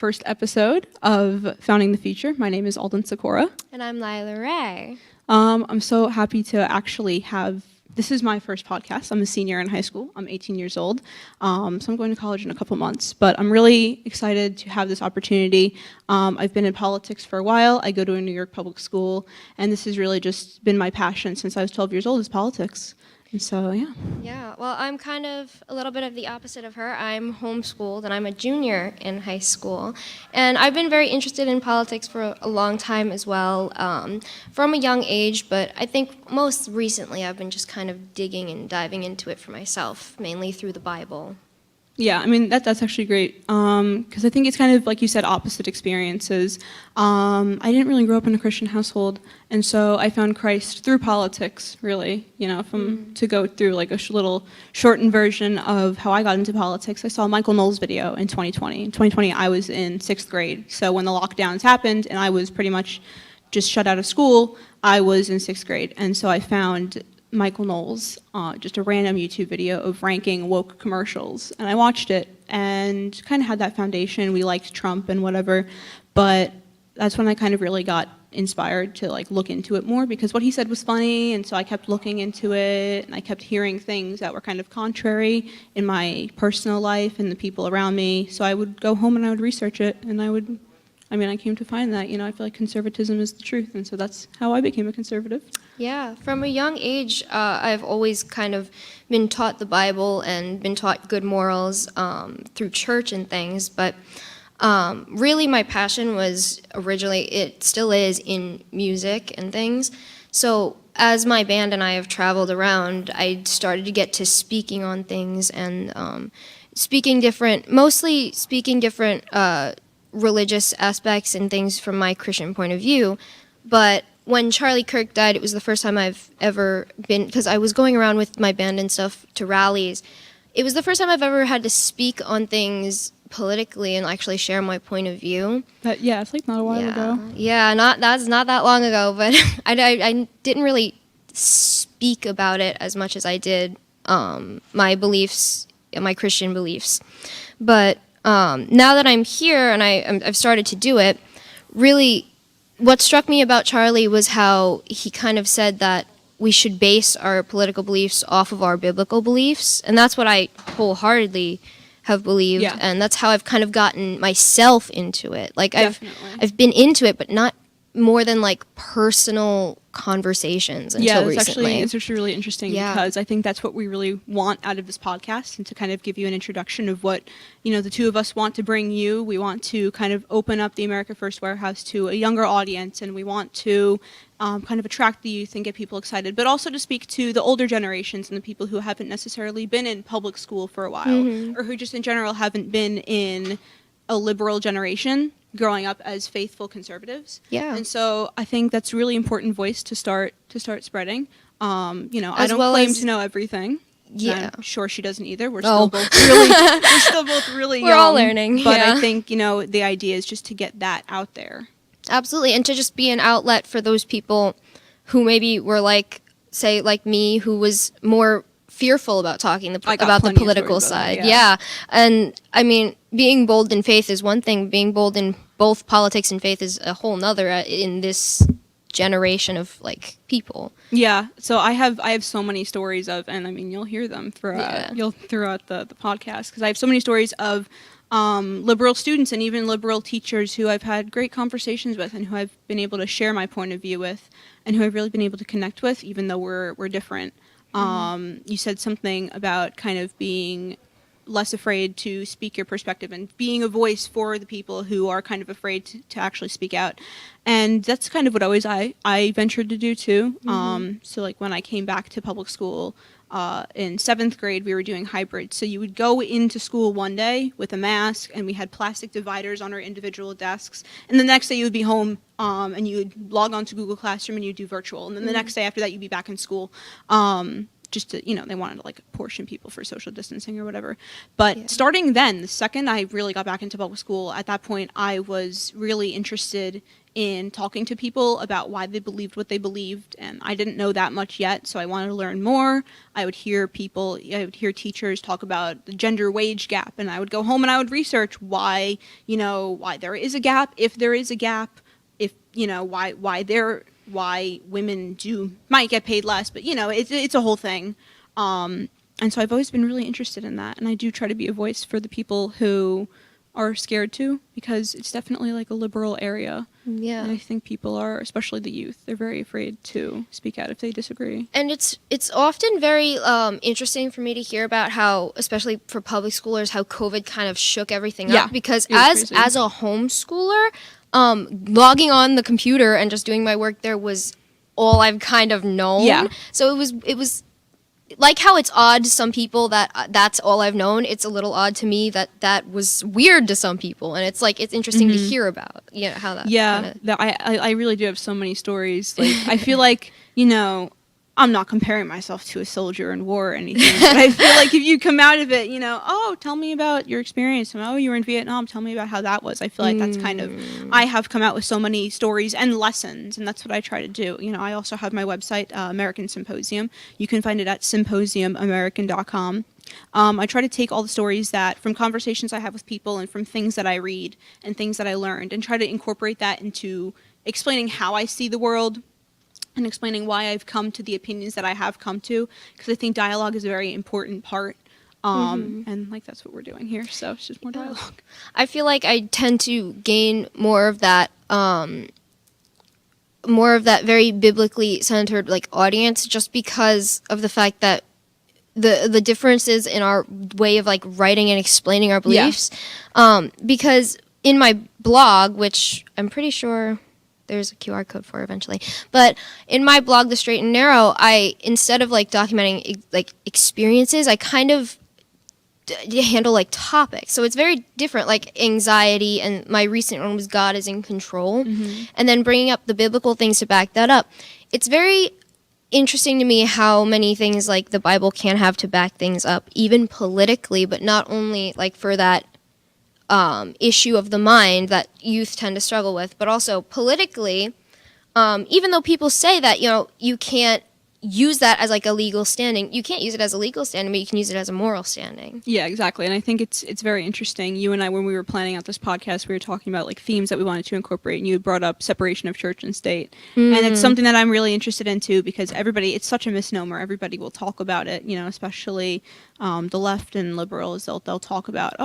first episode of Founding the Future. My name is Alden Sikora. And I'm Lila Ray. I'm so happy to actually this is my first podcast. I'm a senior in high school. I'm 18 years old. So I'm going to college in a couple months. But I'm really excited to have this opportunity. I've been in politics for a while. I go to a New York public school. And this has really just been my passion since I was 12 years old, is politics. And so, yeah. Yeah, well, I'm kind of a little bit of the opposite of her. I'm homeschooled, and I'm a junior in high school. And I've been very interested in politics for a long time as well, from a young age. But I think most recently I've been just kind of digging and diving into it for myself, mainly through the Bible. Yeah, I mean, that's actually great, because I think it's kind of, like you said, opposite experiences. I didn't really grow up in a Christian household, and so I found Christ through politics, really. You know, to go through like a little shortened version of how I got into politics, I saw Michael Knowles' video in 2020. In 2020, I was in 6th grade, so when the lockdowns happened and I was pretty much just shut out of school, I was in 6th grade, and so I found Michael Knowles, just a random YouTube video of ranking woke commercials. And I watched it and kind of had that foundation. We liked Trump and whatever, but that's when I kind of really got inspired to like look into it more, because what he said was funny, and so I kept looking into it, and I kept hearing things that were kind of contrary in my personal life and the people around me. So I would go home and I would research it, and I came to find that, I feel like conservatism is the truth, and so that's how I became a conservative. Yeah, from a young age, I've always kind of been taught the Bible and been taught good morals through church and things, but really my passion was originally, it still is, in music and things. So as my band and I have traveled around, I started to get to speaking on things and mostly speaking different religious aspects and things from my Christian point of view. But when Charlie Kirk died, it was the first time I've ever been, because I was going around with my band and stuff to rallies. It was the first time I've ever had to speak on things politically and actually share my point of view. It's like not a while ago. Yeah, that's not that long ago, but I didn't really speak about it as much as I did my beliefs, my Christian beliefs. But now that I'm here and I've started to do it, really what struck me about Charlie was how he kind of said that we should base our political beliefs off of our biblical beliefs, and that's what I wholeheartedly have believed, and that's how I've kind of gotten myself into it. Like I've been into it, but not more than like personal conversations until recently. It's actually really interesting, because I think that's what we really want out of this podcast, and to kind of give you an introduction of what, the two of us want to bring you. We want to kind of open up the America First Warehouse to a younger audience, and we want to kind of attract the youth and get people excited, but also to speak to the older generations and the people who haven't necessarily been in public school for a while, or who just in general haven't been in a liberal generation growing up as faithful conservatives. Yeah. And so I think that's a really important voice to start spreading. I don't claim to know everything. Yeah. I'm sure she doesn't either. We're still both really young. We're all learning. But I think, the idea is just to get that out there. Absolutely. And to just be an outlet for those people who maybe were like me, who was more fearful about talking about the political side. Yeah. And I mean, being bold in faith is one thing. Being bold in both politics and faith is a whole nother in this generation of like people. Yeah. So I have so many stories of, and I mean, you'll hear them throughout the podcast, because I have so many stories of liberal students and even liberal teachers who I've had great conversations with, and who I've been able to share my point of view with, and who I've really been able to connect with, even though we're different. You said something about kind of being less afraid to speak your perspective and being a voice for the people who are kind of afraid to actually speak out. And that's kind of what I ventured to do too. So like when I came back to public school in 7th grade, we were doing hybrid. So you would go into school one day with a mask, and we had plastic dividers on our individual desks. And the next day you would be home and you would log on to Google Classroom and you'd do virtual. And then the next day after that, you'd be back in school. just to, they wanted to like portion people for social distancing or whatever. But starting then, the second I really got back into public school, at that point I was really interested in talking to people about why they believed what they believed, and I didn't know that much yet, so I wanted to learn more. I would hear teachers talk about the gender wage gap, and I would go home and I would research why there is a gap, if there is a gap, if why women might get paid less, but it's a whole thing. And so I've always been really interested in that, and I do try to be a voice for the people who are scared to, because it's definitely like a liberal area. Yeah. And I think people are, especially the youth, they're very afraid to speak out if they disagree. And it's often very interesting for me to hear about how, especially for public schoolers, how COVID kind of shook everything up. Because as a homeschooler, logging on the computer and just doing my work there was all I've kind of known. Yeah. So it was like how it's odd to some people that that's all I've known. It's a little odd to me that was weird to some people, and it's interesting to hear about. How that. Yeah, I really do have so many stories. Like I feel like I'm not comparing myself to a soldier in war or anything, but I feel like if you come out of it, oh, tell me about your experience. Oh, you were in Vietnam. Tell me about how that was. I feel like that's kind of, I have come out with so many stories and lessons, and that's what I try to do. I also have my website, American Symposium. You can find it at symposiumamerican.com. I try to take all the stories from conversations I have with people and from things that I read and things that I learned, and try to incorporate that into explaining how I see the world, and explaining why I've come to the opinions that I have come to, because I think dialogue is a very important part, and that's what we're doing here, so it's just more dialogue. I feel like I tend to gain more of that very biblically centered audience, just because of the fact that the differences in our way of writing and explaining our beliefs, because in my blog, which I'm pretty sure there's a QR code for eventually. But in my blog, The Straight and Narrow, I, instead of documenting experiences, I kind of handle topics. So it's very different, like anxiety, and my recent one was God is in control. And then bringing up the biblical things to back that up. It's very interesting to me how many things the Bible can have to back things up, even politically, but not only for that issue of the mind that youth tend to struggle with, but also politically, even though people say that, you can't use that as a legal standing, you can't use it as a legal standing, but you can use it as a moral standing. Yeah, exactly. And I think it's very interesting. You and I, when we were planning out this podcast, we were talking about themes that we wanted to incorporate, and you had brought up separation of church and state. And it's something that I'm really interested in too, because it's such a misnomer. Everybody will talk about it, especially the left and liberals. They'll talk about,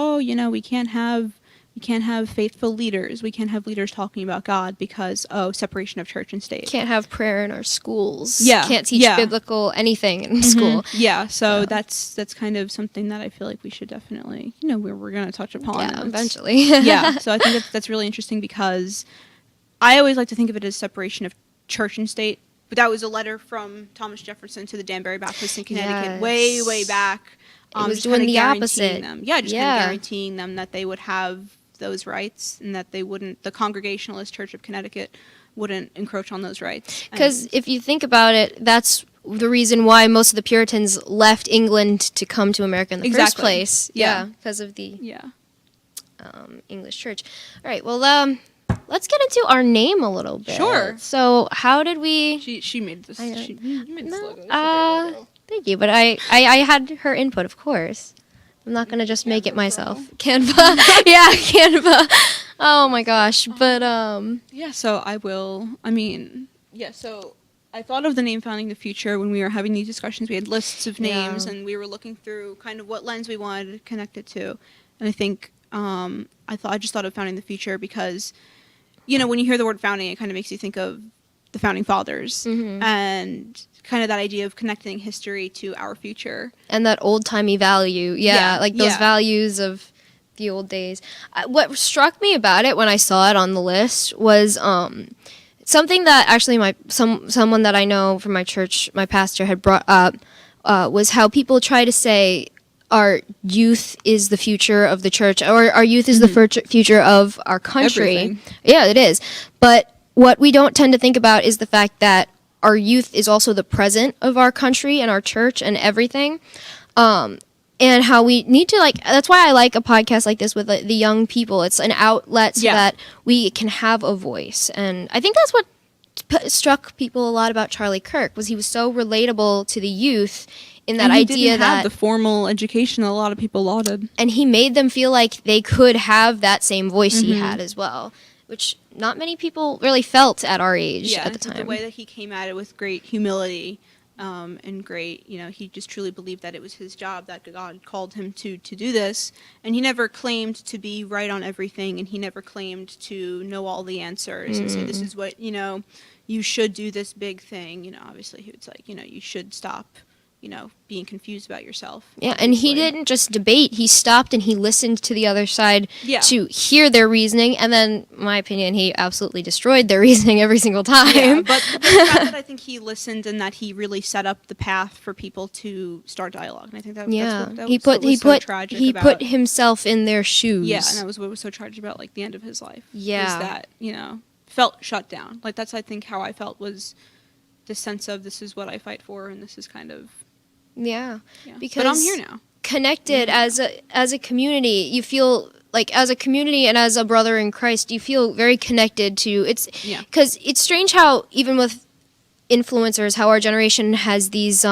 we can't have faithful leaders. We can't have leaders talking about God because, separation of church and state. Can't have prayer in our schools. Yeah. Can't teach biblical anything in school. Yeah, so that's kind of something that I feel like we should definitely, we're going to touch upon. Yeah, eventually. Yeah, so I think that's really interesting, because I always like to think of it as separation of church and state. But that was a letter from Thomas Jefferson to the Danbury Baptists in Connecticut way, way back. It was doing the opposite. Kind of guaranteeing them that they would have those rights, and that the Congregationalist Church of Connecticut wouldn't encroach on those rights. Because if you think about it, that's the reason why most of the Puritans left England to come to America in the first place. Yeah, because of the English church. All right, well, let's get into our name a little bit. Sure. So how did we... She made this. You made this logo. Thank you, but I had her input, of course. I'm not going to just make it myself. Canva. Yeah, Canva. Oh my gosh. But, so so I thought of the name Founding the Future when we were having these discussions. We had lists of names, and we were looking through kind of what lens we wanted to connect it to. And I think, I just thought of Founding the Future because, when you hear the word founding, it kind of makes you think of the Founding Fathers. And kind of that idea of connecting history to our future. And that old-timey value. Those values of the old days. What struck me about it when I saw it on the list was something that actually someone that I know from my church, my pastor, had brought up, was how people try to say our youth is the future of the church, or our youth is the future of our country. Everything. Yeah, it is. But what we don't tend to think about is the fact that our youth is also the present of our country and our church and everything. And how we need to, like, that's why I like a podcast like this with the young people. It's an outlet so that we can have a voice. And I think that's what struck people a lot about Charlie Kirk, was he was so relatable to the youth in that idea didn't that have the formal education that a lot of people lauded. And he made them feel like they could have that same voice he had as well, which not many people really felt at our age at the time. The way that he came at it with great humility. And great, he just truly believed that it was his job, that God called him to do this, and he never claimed to be right on everything, and he never claimed to know all the answers and say, this is what, you should do this big thing, obviously he was like, you should stop, being confused about yourself. Yeah, obviously. and he didn't just debate, he stopped and he listened to the other side to hear their reasoning, and then, in my opinion, he absolutely destroyed their reasoning every single time. Yeah, but the fact that I think he listened and that he really set up the path for people to start dialogue, and I think that was tragic he put himself in their shoes. Yeah, and that was what was so tragic about, like, the end of his life. Yeah. Was that, felt shut down. Like, that's, I think, how I felt, was the sense of, this is what I fight for, and this is kind of... Yeah. Because but I'm here now. Connected as a community, you feel like, as a community and as a brother in Christ, you feel very connected to because it's strange how even with influencers, how our generation has these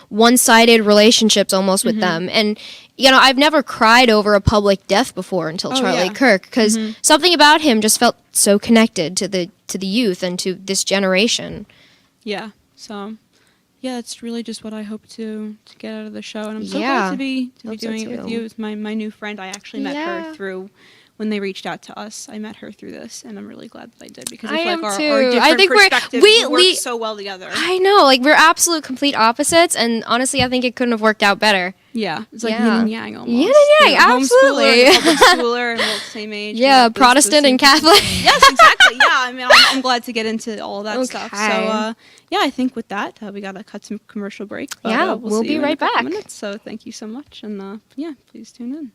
one-sided relationships almost with them. And I've never cried over a public death before until Charlie Kirk, because something about him just felt so connected to the youth and to this generation. Yeah. So yeah, it's really just what I hope to get out of the show, and I'm so glad to be doing it with you. It's my new friend. I actually met her through when they reached out to us. I met her through this, and I'm really glad that I did, because I feel like our different perspectives work so well together. I know, like, we're absolute complete opposites, and honestly, I think it couldn't have worked out better. Yeah, it's like yin and yang almost. Yin and yang, absolutely. Public schooler, and we're the same age. Yeah, Protestant and Catholic. Yes, exactly. Yeah, I mean, I'm glad to get into all that stuff. So, yeah, I think with that, we got to cut some commercial break. But, we'll be right back. Minutes, so thank you so much, and please tune in.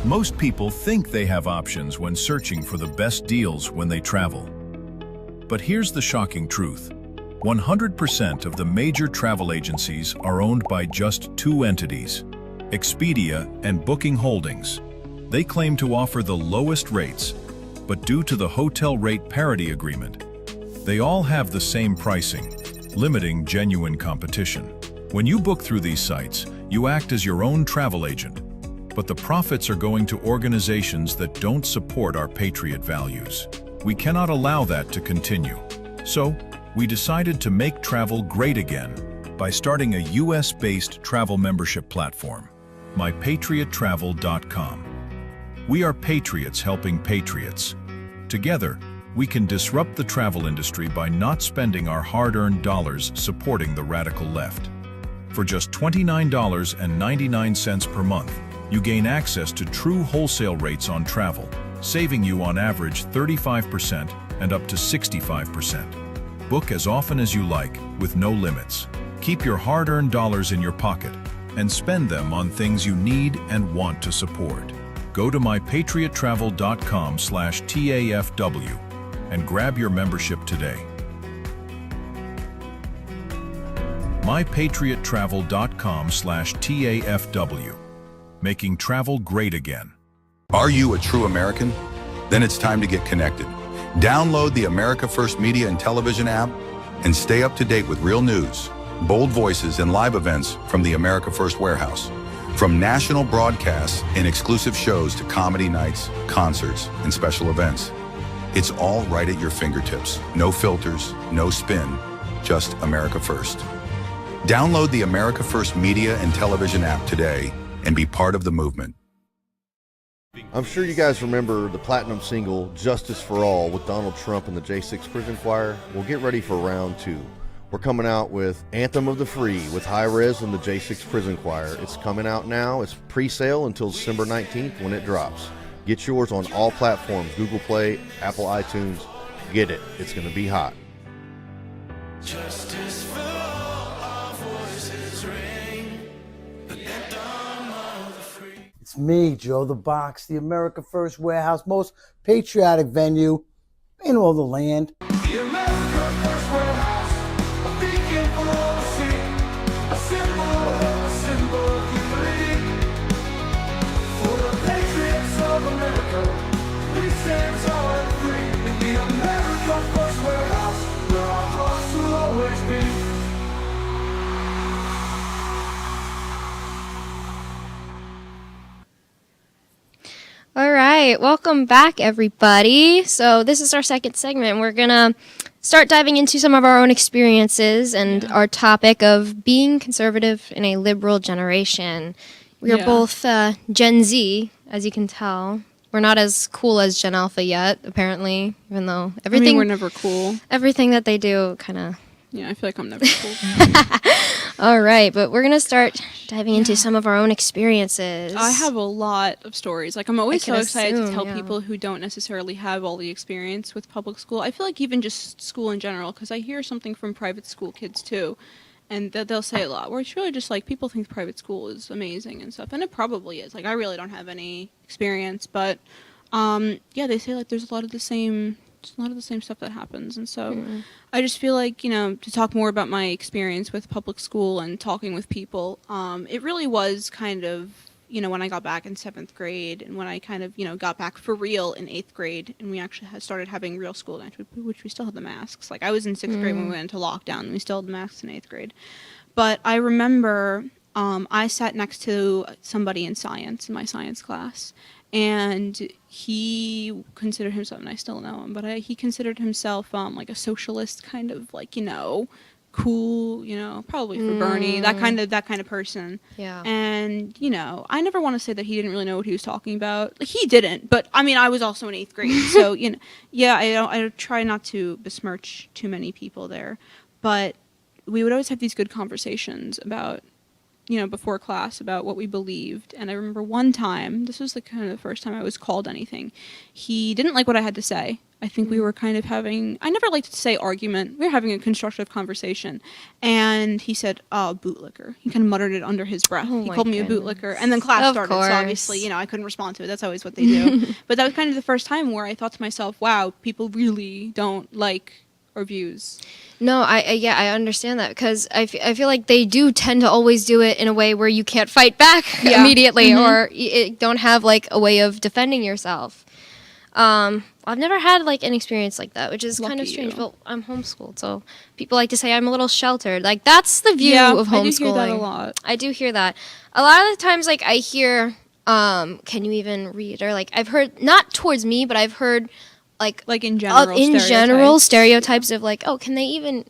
Most people think they have options when searching for the best deals when they travel. But here's the shocking truth. 100% of the major travel agencies are owned by just two entities, Expedia and Booking Holdings. They claim to offer the lowest rates, but due to the hotel rate parity agreement, they all have the same pricing, limiting genuine competition. When you book through these sites, you act as your own travel agent, but the profits are going to organizations that don't support our patriot values. We cannot allow that to continue. So, we decided to make travel great again by starting a US-based travel membership platform, mypatriottravel.com. We are patriots helping patriots. Together, we can disrupt the travel industry by not spending our hard-earned dollars supporting the radical left. For just $29.99 per month, you gain access to true wholesale rates on travel, saving you on average 35% and up to 65%. Book as often as you like, with no limits. Keep your hard-earned dollars in your pocket and spend them on things you need and want to support. Go to mypatriottravel.com/TAFW and grab your membership today. mypatriottravel.com/TAFW. Making travel great again. Are you a true American? Then it's time to get connected. Download the America First Media and Television app and stay up to date with real news, bold voices, and live events from the America First Warehouse. From national broadcasts and exclusive shows to comedy nights, concerts, and special events. It's all right at your fingertips. No filters, no spin, just America First. Download the America First Media and Television app today and be part of the movement. I'm sure you guys remember the platinum single Justice for All with Donald Trump and the J6 Prison Choir. We'll get ready for round two. We're coming out with Anthem of the Free with High Res and the J6 Prison Choir. It's coming out now. It's pre-sale until December 19th when it drops. Get yours on all platforms, Google Play, Apple iTunes. Get it. It's going to be hot. Justice for all, our voices ring. The anthem of the free. It's me, Joe the Box, the America First Warehouse, most patriotic venue in all the land. The America First Warehouse. right, welcome back, everybody. So this is our second segment. We're gonna start diving into some of our own experiences and our topic of being conservative in a liberal generation. We are Yeah. both Gen Z, as you can tell. We're not as cool as Gen Alpha yet, apparently, even though I mean, we're never cool. everything that they do kind of. Yeah, I feel like I'm never cool. All right, but we're gonna start diving into some of our own experiences. I have a lot of stories. Like, I'm always can so excited assume, to tell yeah. people who don't necessarily have all the experience with public school. I feel like even just school in general, because I hear something from private school kids too, and that they'll say a lot, where it's really just like people think private school is amazing and stuff, and it probably is. Like, I really don't have any experience, but yeah, they say like there's a lot of the same stuff that happens, and so I just feel like, you know, to talk more about my experience with public school and talking with people, it really was kind of, you know, when I got back in 7th grade and when I kind of, you know, got back for real in 8th grade and we actually started having real school nights, which we still had the masks. Like, I was in 6th grade when we went into lockdown and we still had the masks in 8th grade. But I remember I sat next to somebody in science, in my science class, and he considered himself, and I still know him, but he considered himself like a socialist, kind of like, you know, cool, you know, probably for Bernie, that kind of person. Yeah. And, you know, I never want to say that he didn't really know what he was talking about. Like, he didn't, but I mean, I was also in 8th grade, so, you know, yeah, I try not to besmirch too many people there, but we would always have these good conversations about, you know, before class, about what we believed. And I remember one time, this was the kind of the first time I was called anything, he didn't like what I had to say. I think we were kind of having, I never liked to say argument, we were having a constructive conversation, and he said, oh, bootlicker. He kind of muttered it under his breath. Oh He my called me a goodness. bootlicker, and then class Of started, course. so obviously, you know, I couldn't respond to it. That's always what they do. But that was kind of the first time where I thought to myself, wow, people really don't like our views. No, I understand that, because I feel like they do tend to always do it in a way where you can't fight back immediately, or don't have like a way of defending yourself. I've never had like an experience like that, which is kind of Lucky strange. you. Well, I'm homeschooled, so people like to say I'm a little sheltered. Like, that's the view of homeschooling. I do hear that a lot. I do hear that. A lot of the times, like, I hear, can you even read? Or like, I've heard, not towards me, but I've heard Like in general, in general stereotypes. stereotypes of like, oh, can they even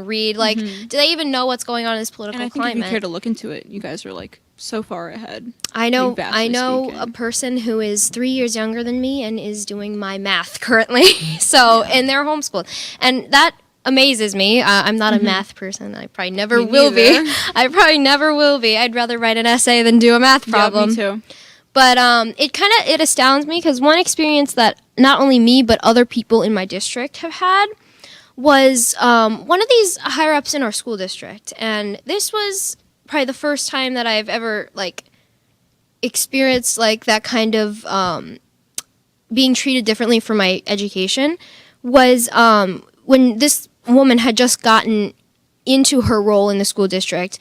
read? Like, do they even know what's going on in this political And I think climate? if you care to look into it, you guys are like so far ahead. I know, like, vastly I know speaking. a person who is 3 years younger than me and is doing my math currently. So, and they're homeschooled, and that amazes me. I'm not a math person. I probably never Me will neither. be. I probably never will be. I'd rather write an essay than do a math problem. Yeah, me too. But it astounds me, because one experience that not only me but other people in my district have had was one of these higher ups in our school district, and this was probably the first time that I've ever like experienced like that kind of being treated differently for my education. Was when this woman had just gotten into her role in the school district.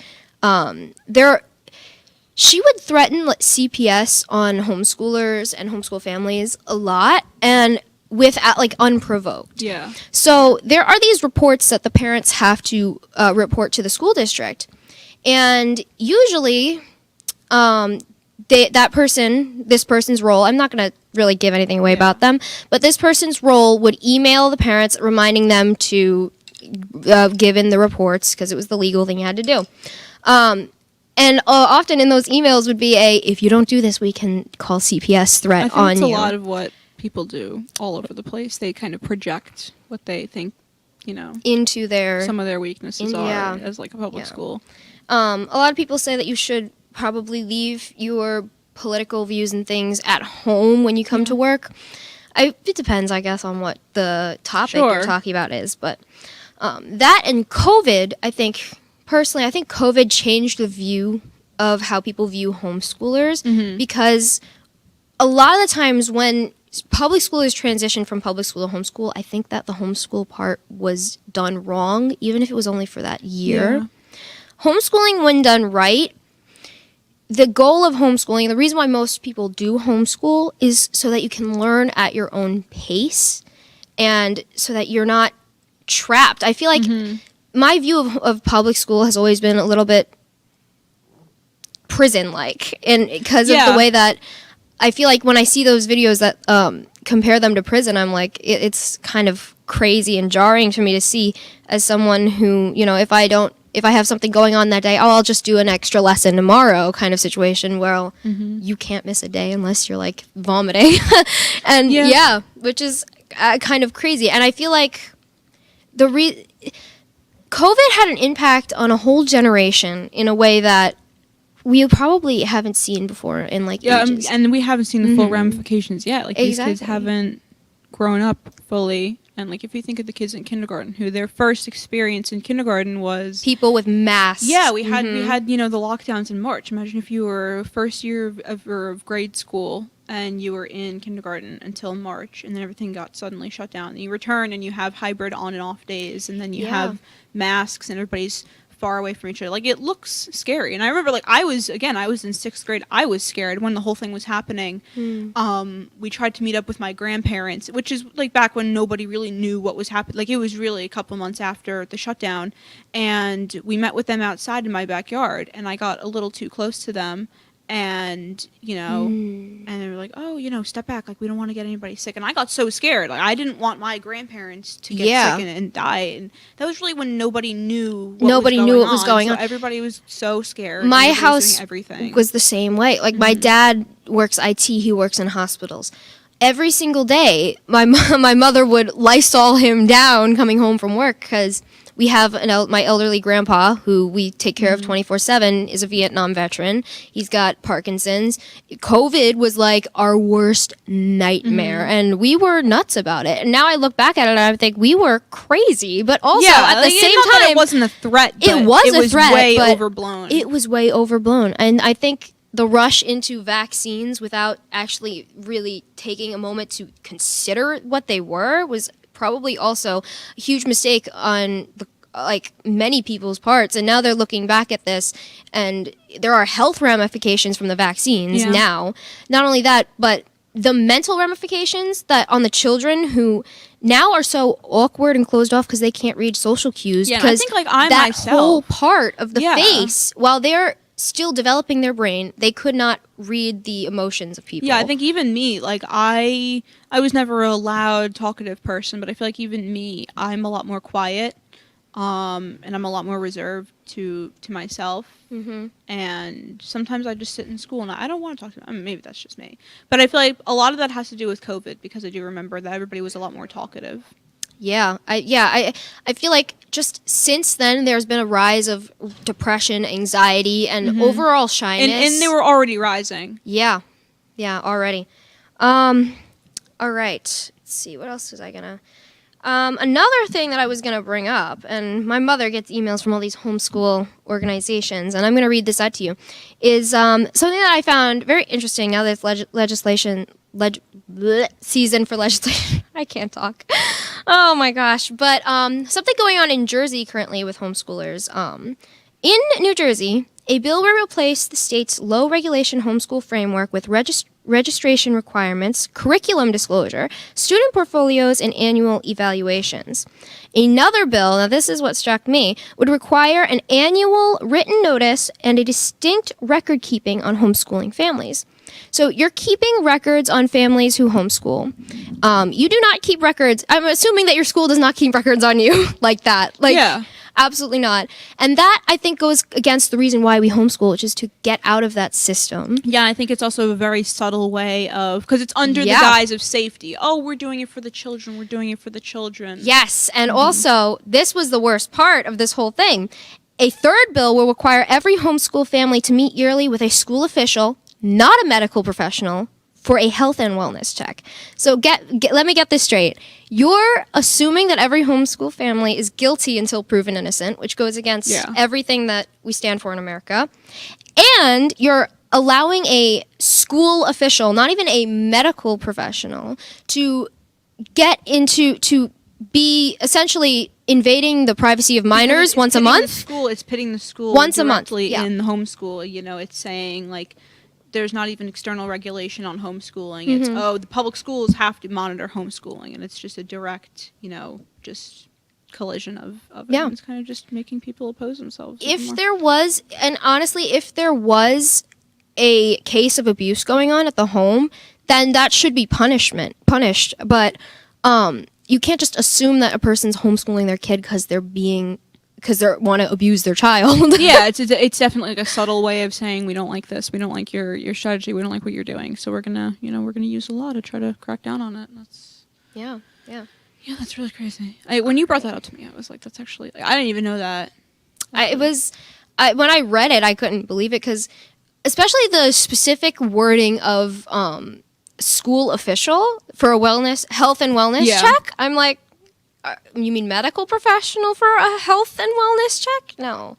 She would threaten like, CPS on homeschoolers and homeschool families a lot, and without like unprovoked. Yeah. So there are these reports that the parents have to report to the school district, and usually, this person's role. I'm not going to really give anything away about them, but this person's role would email the parents, reminding them to give in the reports, because it was the legal thing you had to do. And often in those emails would be if you don't do this, we can call CPS threat I think on it's you. a lot of what people do all over the place. They kind of project what they think, you know, into their some of their weaknesses Yeah. are as like a public Yeah. school. a lot of people say that you should probably leave your political views and things at home when you come to work. It depends, I guess, on what the topic Sure. you're talking about is. But that and COVID, I think COVID changed the view of how people view homeschoolers, because a lot of the times when public schoolers transition from public school to homeschool, I think that the homeschool part was done wrong, even if it was only for that year. Yeah. Homeschooling, when done right, the goal of homeschooling, the reason why most people do homeschool, is so that you can learn at your own pace and so that you're not trapped. I feel like my view of public school has always been a little bit prison-like, and because of Yeah. the way that I feel like when I see those videos that compare them to prison, I'm like, it's kind of crazy and jarring to me to see as someone who, you know, if I have something going on that day, oh, I'll just do an extra lesson tomorrow kind of situation where you can't miss a day unless you're like vomiting. And which is kind of crazy. And I feel like COVID had an impact on a whole generation in a way that we probably haven't seen before in like ages. And we haven't seen the full ramifications yet. Like these kids Exactly. haven't grown up fully. And like if you think of the kids in kindergarten, who their first experience in kindergarten was People with masks. Yeah, we had the lockdowns in March. Imagine if you were first year of grade school and you were in kindergarten until March, and then everything got suddenly shut down. And you return and you have hybrid on and off days, and then you have masks and everybody's far away from each other. Like, it looks scary. And I remember, like, I was in 6th grade. I was scared when the whole thing was happening. We tried to meet up with my grandparents, which is, like, back when nobody really knew what was happening. Like, it was really a couple months after the shutdown. And we met with them outside in my backyard, and I got a little too close to them. And, and they were like, oh, step back. Like, we don't want to get anybody sick. And I got so scared. Like, I didn't want my grandparents to get sick and die. And that was really when nobody knew what was going on. So everybody was so scared. My Everybody was house doing everything. was the same way. Like, my dad works IT. He works in hospitals. Every single day, my mother would Lysol him down coming home from work because we have my elderly grandpa who we take care of 24/7 is a Vietnam veteran. He's got Parkinson's. COVID was like our worst nightmare, and we were nuts about it. And now I look back at it and I think we were crazy, but also at the same not that time, it wasn't a threat. it was a threat, way but overblown. It was way overblown, and I think the rush into vaccines without actually really taking a moment to consider what they were was probably also a huge mistake on many people's parts. And now they're looking back at this, and there are health ramifications from the vaccines now. Not only that, but the mental ramifications that on the children who now are so awkward and closed off because they can't read social cues. Yeah, I think, like, I that myself- whole part of the face, while they're still developing their brain, they could not read the emotions of people. Yeah, I think even me, like, I was never a loud, talkative person, but I feel like even me, I'm a lot more quiet, and I'm a lot more reserved to myself. And sometimes I just sit in school and I don't want to talk to them. I mean, maybe that's just me, but I feel like a lot of that has to do with COVID, because I do remember that everybody was a lot more talkative. I feel like just since then there's been a rise of depression, anxiety, and overall shyness. And they were already rising. Yeah, already. All right. Let's see. What else was I gonna? Another thing that I was gonna bring up, and my mother gets emails from all these homeschool organizations, and I'm gonna read this out to you, is something that I found very interesting now that it's season for legislation. I can't talk. Oh my gosh. But something going on in Jersey currently with homeschoolers. In New Jersey, a bill will replace the state's low regulation homeschool framework with registration requirements, curriculum disclosure, student portfolios, and annual evaluations. Another bill, now this is what struck me, would require an annual written notice and a distinct record keeping on homeschooling families. So you're keeping records on families who homeschool. You do not keep records. I'm assuming that your school does not keep records on you like that. Absolutely not. And that, I think, goes against the reason why we homeschool, which is to get out of that system. Yeah, I think it's also a very subtle way of, because it's under the guise of safety. Oh, we're doing it for the children. We're doing it for the children. Yes, and also, this was the worst part of this whole thing. A third bill will require every homeschool family to meet yearly with a school official, not a medical professional, for a health and wellness check. So let me get this straight. You're assuming that every homeschool family is guilty until proven innocent, which goes against everything that we stand for in America. And you're allowing a school official, not even a medical professional, to be essentially invading the privacy of minors once a month. It's pitting the school once a month in the homeschool. It's saying, like, there's not even external regulation on homeschooling. It's, the public schools have to monitor homeschooling, and it's just a direct, just collision of it. And it's kind of just making people oppose themselves. If there was a case of abuse going on at the home, then that should be punished. But you can't just assume that a person's homeschooling their kid because they want to abuse their child. Yeah, it's definitely like a subtle way of saying we don't like this, we don't like your strategy, we don't like what you're doing, so we're gonna use the law to try to crack down on it. That's Yeah. that's really crazy. When you brought that up to me, I was like, that's actually I didn't even know that. When I read it, I couldn't believe it because, especially the specific wording of school official for a health and wellness check. I'm like, you mean medical professional for a health and wellness check? No.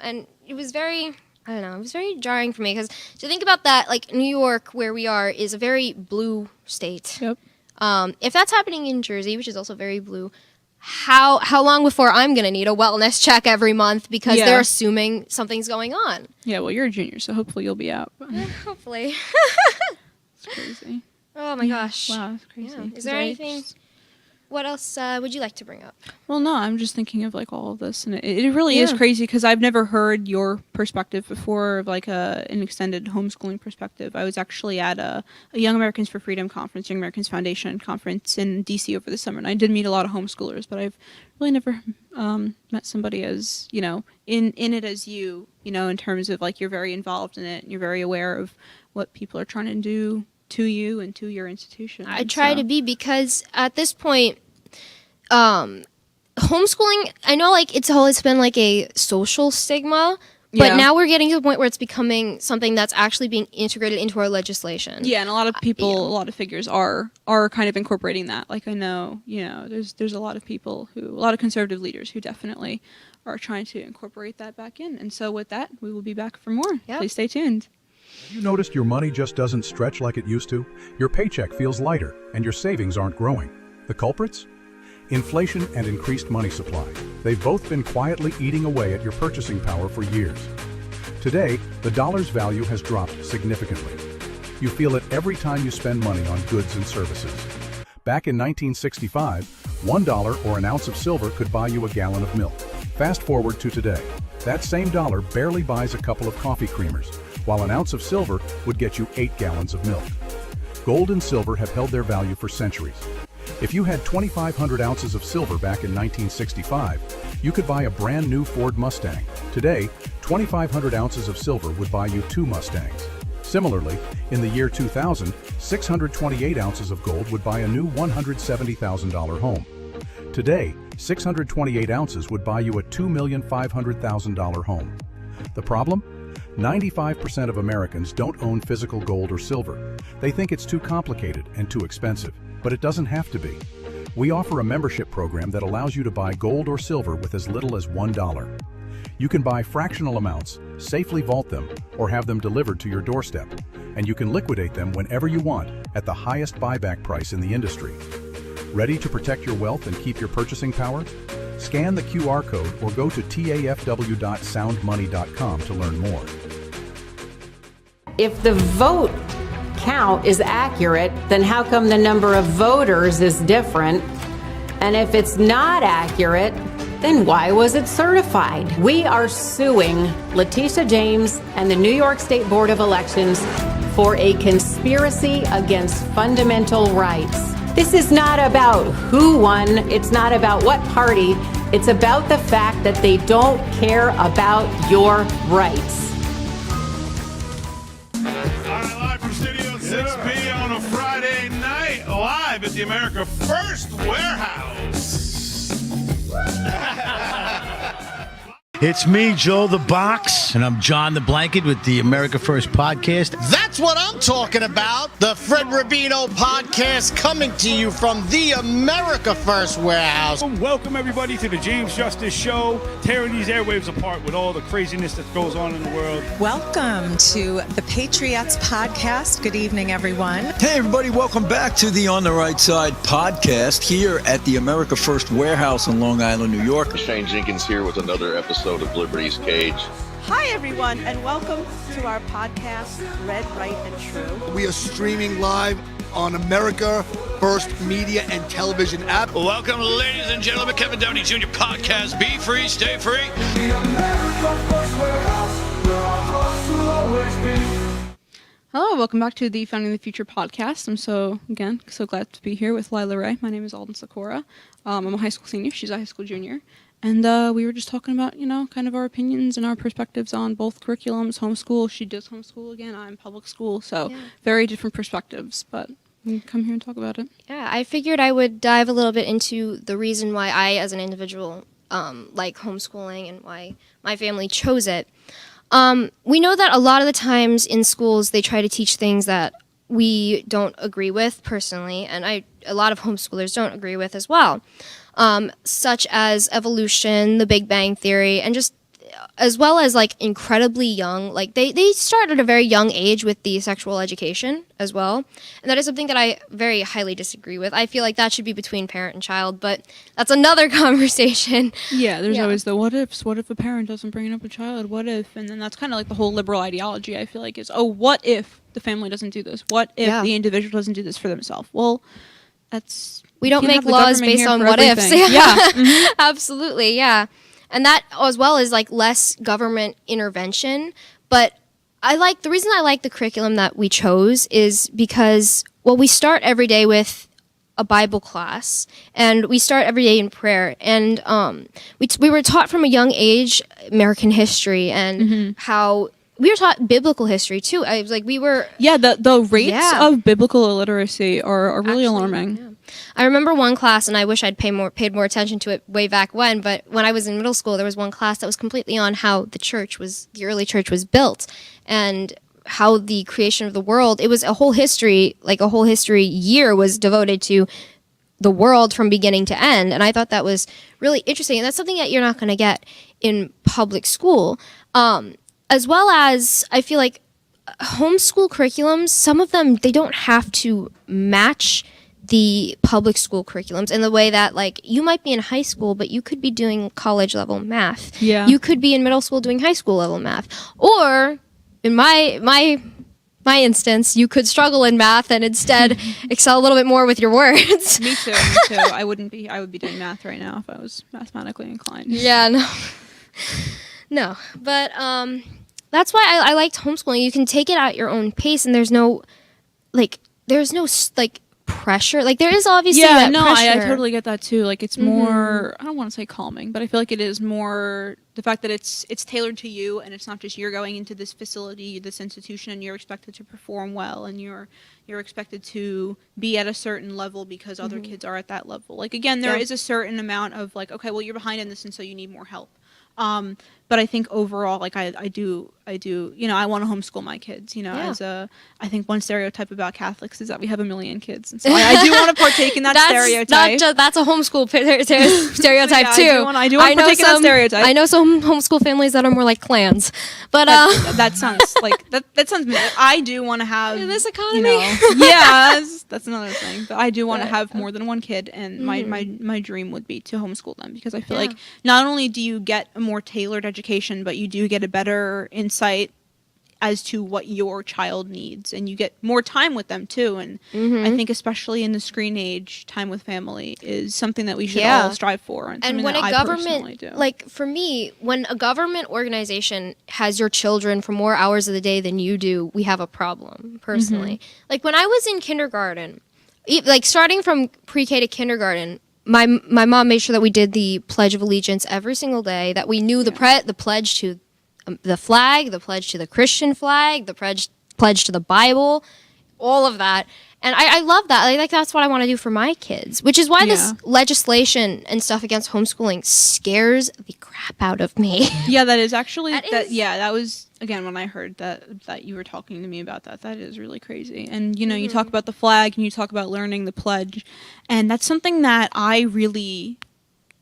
And it was very, I don't know, it was very jarring for me because to think about that, like New York, where we are, is a very blue state. Yep. If that's happening in Jersey, which is also very blue, how long before I'm going to need a wellness check every month because they're assuming something's going on? Yeah, well, you're a junior, so hopefully you'll be out. Hopefully. It's crazy. Oh my gosh. Wow, that's crazy. Yeah. Is there anything? What else would you like to bring up? Well, no, I'm just thinking of like all of this, and it really is crazy because I've never heard your perspective before, of like an extended homeschooling perspective. I was actually at a Young Americans for Freedom conference, Young Americans Foundation conference in DC over the summer, and I did meet a lot of homeschoolers, but I've really never met somebody as in it as you in terms of like you're very involved in it and you're very aware of what people are trying to do to you and to your institution. I try to be, because at this point, homeschooling, I know like it's always been like a social stigma, but now we're getting to the point where it's becoming something that's actually being integrated into our legislation. Yeah, and a lot of people, a lot of figures are kind of incorporating that. Like I know, there's a lot of people a lot of conservative leaders who definitely are trying to incorporate that back in. And so with that, we will be back for more. Yep. Please stay tuned. You noticed your money just doesn't stretch like it used to? Your paycheck feels lighter, and your savings aren't growing. The culprits? Inflation and increased money supply. They've both been quietly eating away at your purchasing power for years. Today, the dollar's value has dropped significantly. You feel it every time you spend money on goods and services. Back in 1965, $1 or an ounce of silver could buy you a gallon of milk. Fast forward to today. That same dollar barely buys a couple of coffee creamers, while an ounce of silver would get you 8 gallons of milk. Gold and silver have held their value for centuries. If you had 2,500 ounces of silver back in 1965, you could buy a brand new Ford Mustang. Today, 2,500 ounces of silver would buy you 2 Mustangs. Similarly, in the year 2000, 628 ounces of gold would buy a new $170,000 home. Today, 628 ounces would buy you a $2,500,000 home. The problem? 95% of Americans don't own physical gold or silver. They think it's too complicated and too expensive, but it doesn't have to be. We offer a membership program that allows you to buy gold or silver with as little as $1. You can buy fractional amounts, safely vault them, or have them delivered to your doorstep, and you can liquidate them whenever you want at the highest buyback price in the industry. Ready to protect your wealth and keep your purchasing power? Scan the QR code or go to tafw.soundmoney.com to learn more. If the vote count is accurate, then how come the number of voters is different? And if it's not accurate, then why was it certified? We are suing Letitia James and the New York State Board of Elections for a conspiracy against fundamental rights. This is not about who won. It's not about what party. It's about the fact that they don't care about your rights. All right, live from Studio 6B on a Friday night, live at the America First Warehouse. It's me, Joe the Box, and I'm John the Blanket with the America First Podcast. That's what I'm talking about. The Fred Rubino Podcast, coming to you from the America First Warehouse. Welcome, everybody, to the James Justice Show, tearing these airwaves apart with all the craziness that goes on in the world. Welcome to the Patriots Podcast. Good evening, everyone. Hey, everybody. Welcome back to the On the Right Side podcast here at the America First Warehouse in Long Island, New York. Shane Jenkins here with another episode of Liberty's Cage. Hi, everyone, and welcome to our podcast, Red, Right, and True. We are streaming live on America First Media and Television app. Welcome, ladies and gentlemen, Kevin Downey Jr. podcast. Be free, stay free. The America First Warehouse, where our hearts will always be. Hello, welcome back to the Founding the Future podcast. I'm so glad to be here with Lila Ray. My name is Alden Sakura. I'm a high school senior. She's a high school junior. And we were just talking about, kind of our opinions and our perspectives on both curriculums, homeschool. She does homeschool again. I'm public school. So very different perspectives, but we come here and talk about it. Yeah, I figured I would dive a little bit into the reason why I, as an individual, like homeschooling and why my family chose it. We know that a lot of the times in schools they try to teach things that we don't agree with personally, and a lot of homeschoolers don't agree with as well, such as evolution, the Big Bang Theory, and just as well as like incredibly young, like they start at a very young age with the sexual education as well, and that is something that I very highly disagree with. I feel like that should be between parent and child, but that's another conversation. Yeah, there's always the what ifs. What if a parent doesn't bring up a child? What if? And then that's kind of like the whole liberal ideology, I feel like, is, oh, what if the family doesn't do this? What if the individual doesn't do this for themselves? Well, we don't make laws based on what ifs. Yeah. Mm-hmm. Absolutely, yeah. And that as well is like less government intervention. But the reason I like the curriculum that we chose is because, well, we start every day with a Bible class, and we start every day in prayer. And we were taught from a young age American history and how we were taught biblical history too. I was like, the rates of biblical illiteracy are really alarming. Yeah. I remember one class, and I wish I'd paid more attention to it way back when, but when I was in middle school, there was one class that was completely on how the early church was built and how the creation of the world, it was a whole history year was devoted to the world from beginning to end. And I thought that was really interesting. And that's something that you're not going to get in public school. As well as, I feel like homeschool curriculums, some of them, they don't have to match the public school curriculums in the way that, like, you might be in high school, but you could be doing college level math. Yeah. You could be in middle school doing high school level math. Or, in my instance, you could struggle in math and instead excel a little bit more with your words. Me too. I would be doing math right now if I was mathematically inclined. Yeah, no. No, but that's why I liked homeschooling. You can take it at your own pace, and there's no pressure. Like, there is obviously that pressure. I totally get that too. Like, it's more, I don't want to say calming, but I feel like it is more the fact that it's tailored to you, and it's not just you're going into this facility, this institution, and you're expected to perform well, and you're expected to be at a certain level because other kids are at that level. Like, again, there is a certain amount of, like, okay, well, you're behind in this, and so you need more help. But I think overall, like, I do, I want to homeschool my kids, I think one stereotype about Catholics is that we have a million kids. And so I do want to partake in that stereotype. That's a homeschool stereotype too. I do want to partake in that stereotype. I know some homeschool families that are more like clans, but that sounds like, that sounds, I do want to have, this economy. That's another thing. But I do want to have more than one kid, and my dream would be to homeschool them, because I feel like not only do you get a more tailored education, but you do get a better insight as to what your child needs, and you get more time with them too. And I think especially in the screen age, time with family is something that we should all strive for. And when a government, like for me, when a government organization has your children for more hours of the day than you do, we have a problem, personally. Like, when I was in kindergarten, like starting from pre-K to kindergarten, my mom made sure that we did the Pledge of Allegiance every single day, that we knew the pledge to the flag, the pledge to the Christian flag, the pledge to the Bible, all of that. And I love that. Like, that's what I want to do for my kids, which is why this legislation and stuff against homeschooling scares the crap out of me. Yeah, that is actually, that was, again, when I heard that you were talking to me about that is really crazy. And, you talk about the flag, and you talk about learning the pledge, and that's something that I really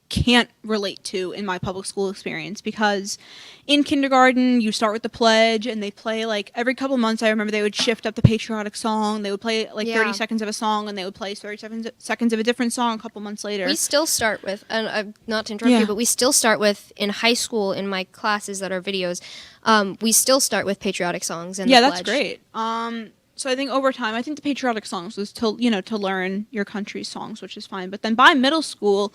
can't relate to in my public school experience, because in kindergarten you start with the pledge, and they play, like, every couple months. I remember they would shift up the patriotic song. They would play like 30 seconds of a song, and they would play 30 seconds of a different song a couple months later. We still start with, and not to interrupt you, but we still start with, in high school, in my classes that are videos, we still start with patriotic songs and the pledge. That's great. So I think over time, I think the patriotic songs was to learn your country's songs, which is fine. But then by middle school,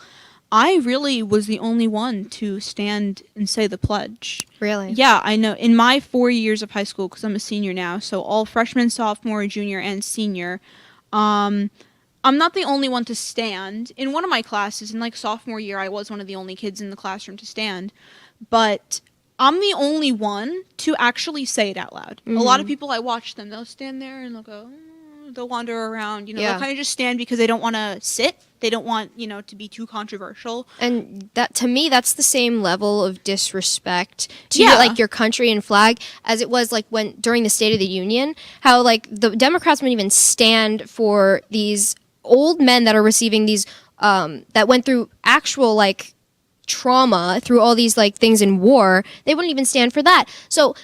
I really was the only one to stand and say the pledge. Really? Yeah, I know. In my 4 years of high school, because I'm a senior now, so all freshman, sophomore, junior, and senior, I'm not the only one to stand. In one of my classes, in like sophomore year, I was one of the only kids in the classroom to stand. But I'm the only one to actually say it out loud. A lot of people, I watch them, they'll stand there and they'll go, they'll wander around, Yeah. they'll kind of just stand because they don't want to sit. They don't want, to be too controversial. And that, to me, that's the same level of disrespect to Yeah. your country and flag as it was like when during the State of the Union, how like the Democrats wouldn't even stand for these old men that are receiving these that went through actual like trauma through all these like things in war. They wouldn't even stand for that. So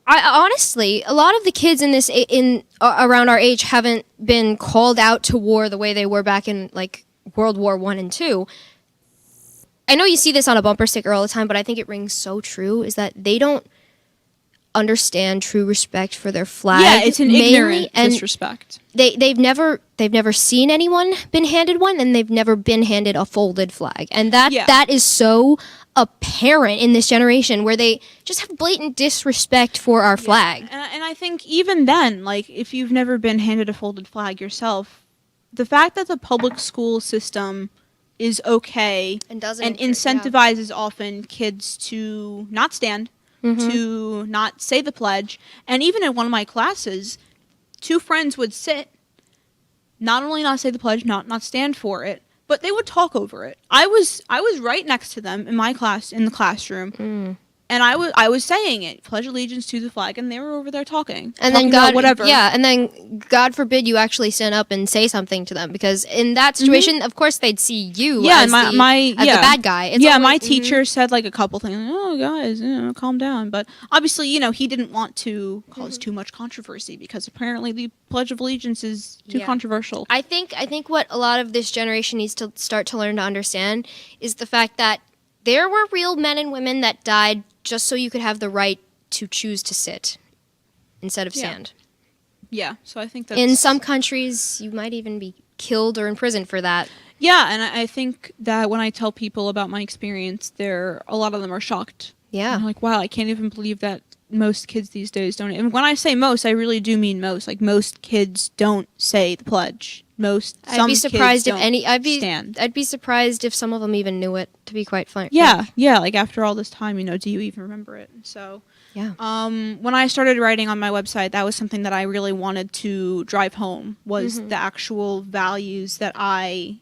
I honestly, a lot of the kids in this around our age haven't been called out to war the way they were back in like World War I and II. I know you see this on a bumper sticker all the time, but I think it rings so true, is that they don't understand true respect for their flag. Yeah, it's an mainly, ignorant and disrespect. They've never seen anyone been handed one, and they've never been handed a folded flag. And that is so apparent in this generation, where they just have blatant disrespect for our flag. And I think even then, like, if you've never been handed a folded flag yourself, the fact that the public school system is okay and incentivizes often kids to not stand, to not say the pledge. And even in one of my classes, two friends would sit, not only not say the pledge, not stand for it, but they would talk over it. I was right next to them in my class, in the classroom, and I was saying it, pledge allegiance to the flag, and they were over there talking. And then about whatever. Yeah, and then God forbid you actually stand up and say something to them, because in that situation, of course, they'd see you as the bad guy. It's always, my teacher said like a couple things. Like, oh, guys, calm down. But obviously, he didn't want to cause too much controversy, because apparently the Pledge of Allegiance is too controversial. I think what a lot of this generation needs to start to learn to understand is the fact that there were real men and women that died just so you could have the right to choose to sit instead of stand. Yeah, so I think that's... In some countries, you might even be killed or imprisoned for that. Yeah, and I think that when I tell people about my experience, a lot of them are shocked. Yeah. I'm like, wow, I can't even believe that most kids these days don't. And when I say most, I really do mean most. Like, most kids don't say the pledge. I'd be surprised if any. Stand. I'd be surprised if some of them even knew it. To be quite frank. Yeah. Like after all this time, do you even remember it? So yeah. When I started writing on my website, that was something that I really wanted to drive home, was the actual values that I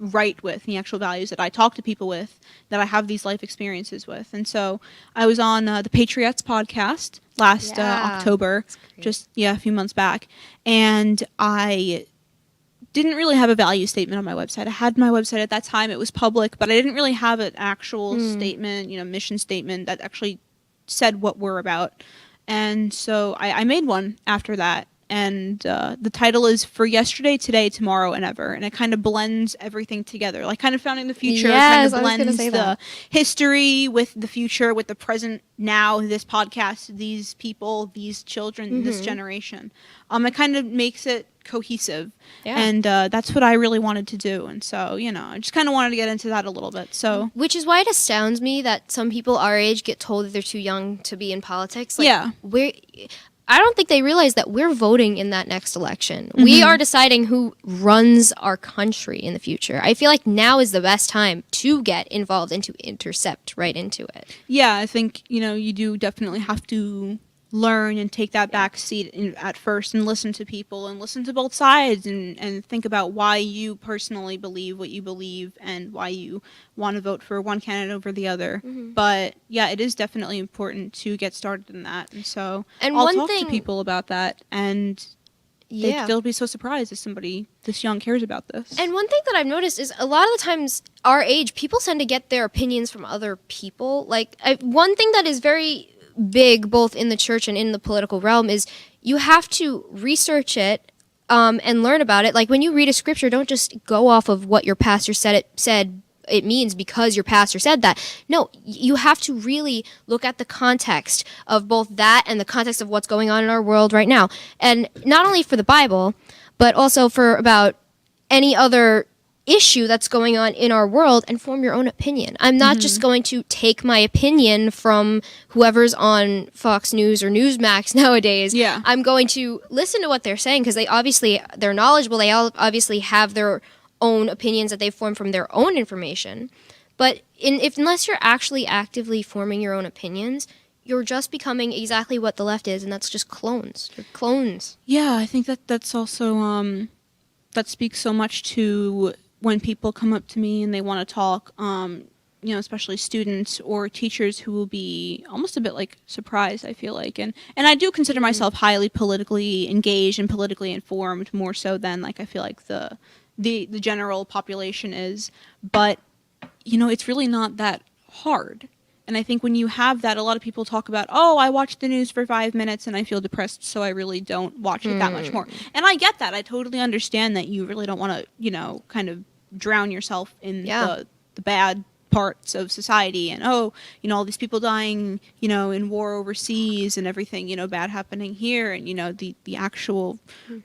write with, the actual values that I talk to people with, that I have these life experiences with. And so I was on the Patriots podcast last October, just a few months back, and I didn't really have a value statement on my website. I had my website at that time, it was public, but I didn't really have an actual statement, mission statement that actually said what we're about. And so I made one after that, and the title is For Yesterday, Today, Tomorrow, and Ever, and it kind of blends everything together, like kind of founding the future, Yes, kind of I was gonna blends say the that. history with the future, with the present now, this podcast, these people, these children, this generation. It kind of makes it cohesive, and that's what I really wanted to do. And so, I just kind of wanted to get into that a little bit. So, which is why it astounds me that some people our age get told that they're too young to be in politics. Like, I don't think they realize that we're voting in that next election. We are deciding who runs our country in the future. I feel like now is the best time to get involved and to intercept right into it. Yeah, I think, you do definitely have to learn and take that back seat at first and listen to people and listen to both sides and think about why you personally believe what you believe and why you want to vote for one candidate over the other. But yeah, it is definitely important to get started in that. And so I'll talk to people about that, and they'll be so surprised if somebody this young cares about this. And one thing that I've noticed is a lot of the times our age, people tend to get their opinions from other people. Like, one thing that is very big both in the church and in the political realm is you have to research it and learn about it. Like, when you read a scripture, don't just go off of what your pastor said it means because your pastor said that. No, you have to really look at the context of both that and the context of what's going on in our world right now. And not only for the Bible, but also for about any other issue that's going on in our world and form your own opinion. I'm not just going to take my opinion from whoever's on Fox News or Newsmax nowadays. Yeah. I'm going to listen to what they're saying because they're knowledgeable. They all obviously have their own opinions that they form from their own information. But unless you're actually actively forming your own opinions, you're just becoming exactly what the left is, and that's just clones. You're clones. Yeah, I think that's also that speaks so much to when people come up to me and they want to talk, especially students or teachers who will be almost a bit like surprised, I feel like. And I do consider myself highly politically engaged and politically informed, more so than like I feel like the general population is. But, it's really not that hard. And I think when you have that, a lot of people talk about, oh, I watch the news for 5 minutes and I feel depressed, so I really don't watch it that much more. And I get that. I totally understand that you really don't want to, kind of drown yourself in the bad parts of society and, all these people dying, in war overseas and everything, bad happening here. And, the actual,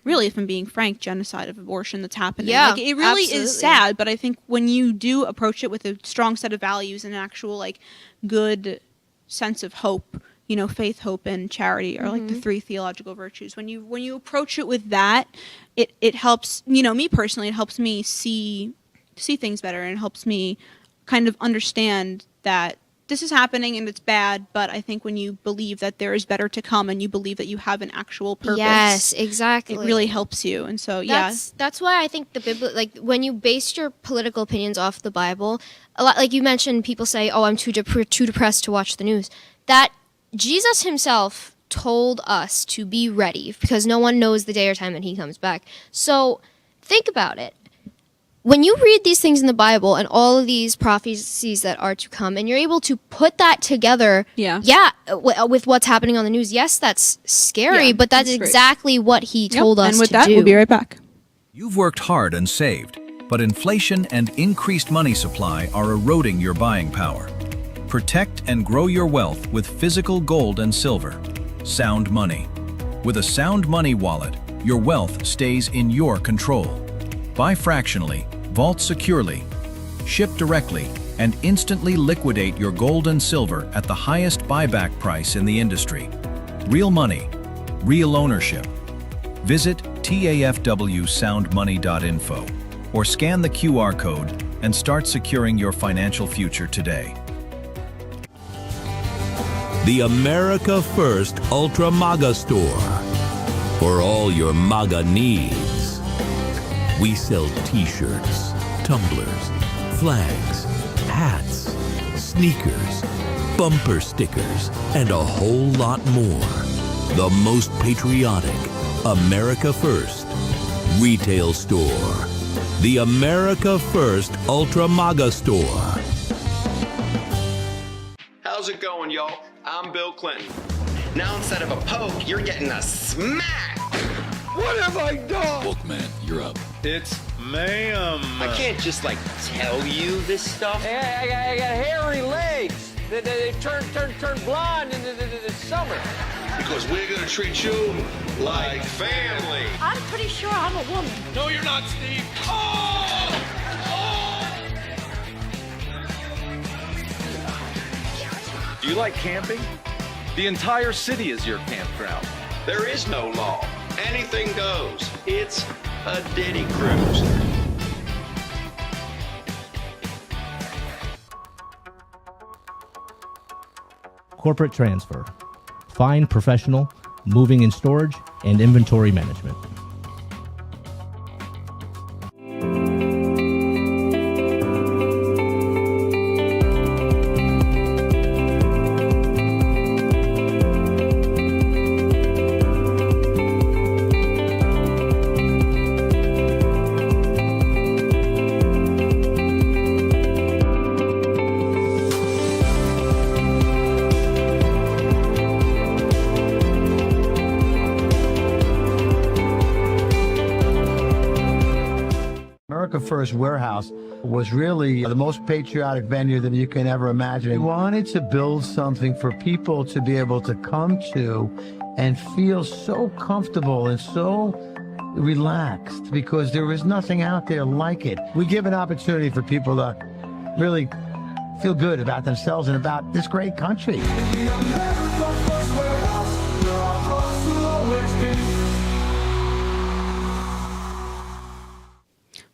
really, if I'm being frank, genocide of abortion that's happening. Yeah, like, it really absolutely. is sad. But I think when you do approach it with a strong set of values and an actual, good sense of hope, faith, hope, and charity are like the 3 theological virtues. When you approach it with that, it helps, me personally, it helps me see things better, and it helps me kind of understand that this is happening and it's bad, but I think when you believe that there is better to come and you believe that you have an actual purpose, Yes, exactly. it really helps you. And so, That's why I think the Bible, when you base your political opinions off the Bible, a lot, like you mentioned, people say, "Oh, I'm too depressed to watch the news." That Jesus himself told us to be ready because no one knows the day or time that he comes back. So think about it. When you read these things in the Bible and all of these prophecies that are to come, and you're able to put that together, with what's happening on the news, yes, that's scary, but that's exactly what he told us to do. And with that, we'll be right back. You've worked hard and saved, but inflation and increased money supply are eroding your buying power. Protect and grow your wealth with physical gold and silver. Sound Money. With a Sound Money wallet, your wealth stays in your control. Buy fractionally, vault securely, ship directly, and instantly liquidate your gold and silver at the highest buyback price in the industry. Real money, real ownership. Visit tafwsoundmoney.info or scan the QR code and start securing your financial future today. The America First Ultra MAGA Store. For all your MAGA needs. We sell t-shirts, tumblers, flags, hats, sneakers, bumper stickers, and a whole lot more. The most patriotic America First retail store. The America First Ultra MAGA Store. How's it going, y'all? I'm Bill Clinton. Now instead of a poke, you're getting a smack. What have I done? Bookman, you're up. It's ma'am. I can't just tell you this stuff. I got hairy legs. They turn blonde in the summer. Because we're gonna treat you like family. I'm pretty sure I'm a woman. No, you're not, Steve. Oh! Do you like camping? The entire city is your campground. There is no law. Anything goes. It's a Diddy cruise. Corporate transfer. Fine professional, moving and storage, and inventory management. America First Warehouse was really the most patriotic venue that you can ever imagine. We wanted to build something for people to be able to come to and feel so comfortable and so relaxed because there is nothing out there like it. We give an opportunity for people to really feel good about themselves and about this great country.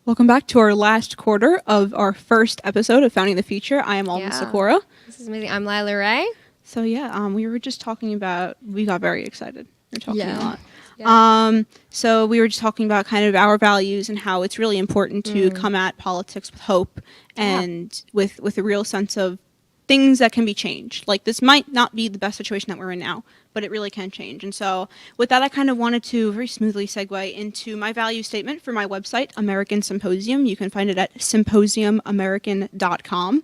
Welcome back to our last quarter of our first episode of Founding the Future. I am Alma Sakura. This is amazing. I'm Lila Ray. So we were just talking about, we got very excited. We were talking a lot. Yeah. So we were just talking about kind of our values and how it's really important to come at politics with hope and with a real sense of things that can be changed. Like, this might not be the best situation that we're in now, but it really can change. And so with that, I kind of wanted to very smoothly segue into my value statement for my website, American Symposium. You can find it at symposiumamerican.com.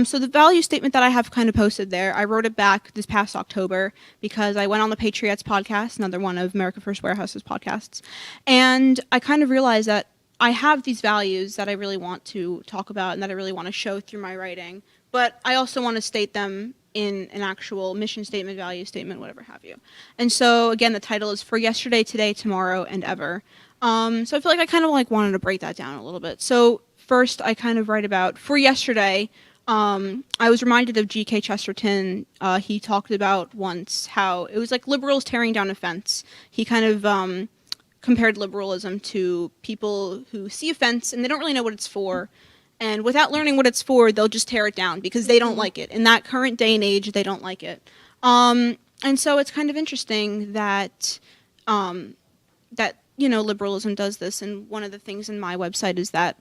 So the value statement that I have kind of posted there, I wrote it back this past October because I went on the Patriots podcast, another one of America First Warehouse's podcasts, and I kind of realized that I have these values that I really want to talk about and that I really want to show through my writing, but I also want to state them in an actual mission statement, value statement, whatever have you. And so again, the title is For Yesterday, Today, Tomorrow, and Ever. So I feel like I kind of wanted to break that down a little bit. So first, I kind of write about for yesterday. I was reminded of G.K. Chesterton. He talked about once how it was like liberals tearing down a fence. He kind of compared liberalism to people who see a fence and they don't really know what it's for. And without learning what it's for, they'll just tear it down because they don't like it. In that current day and age, they don't like it. And so it's kind of interesting that liberalism does this. And one of the things in my website is that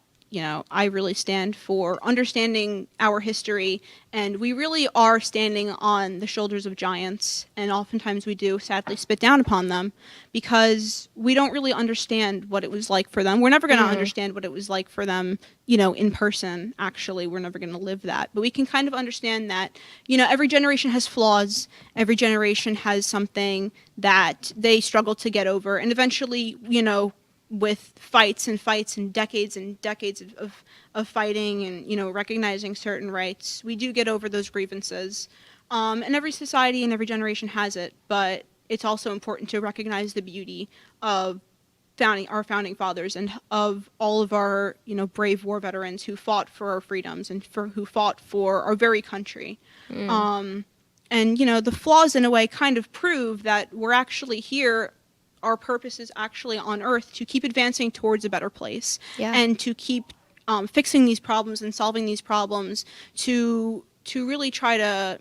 I really stand for understanding our history, and we really are standing on the shoulders of giants, and oftentimes we do sadly spit down upon them because we don't really understand what it was like for them. We're never going to understand what it was like for them, in person. Actually, we're never going to live that, but we can kind of understand that, every generation has flaws. Every generation has something that they struggle to get over, and eventually, with fights and decades of fighting and, recognizing certain rights, we do get over those grievances. And every society and every generation has it, but it's also important to recognize the beauty of our founding fathers and of all of our, brave war veterans who fought for our freedoms and who fought for our very country. And, the flaws in a way kind of prove that we're actually here. Our purpose is actually on Earth to keep advancing towards a better place and to keep fixing these problems and solving these problems to really try to,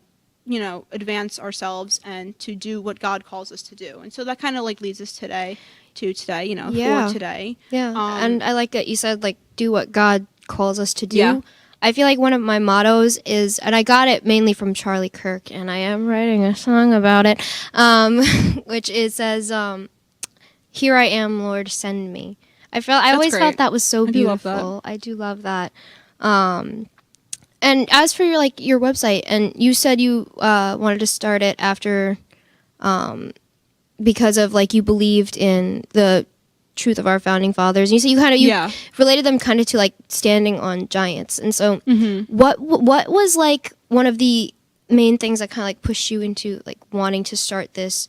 advance ourselves and to do what God calls us to do. And so that kind of leads us today, for today. Yeah. And I like that you said, do what God calls us to do. Yeah. I feel like one of my mottos is, and I got it mainly from Charlie Kirk, and I am writing a song about it, which says, "Here I am, Lord, send me." I always felt that was so beautiful. I do love that. And as for your website, and you said you wanted to start it after, because of you believed in the truth of our founding fathers. And you said you related them kind of to standing on giants. And so, what was one of the main things that kind of pushed you into wanting to start this?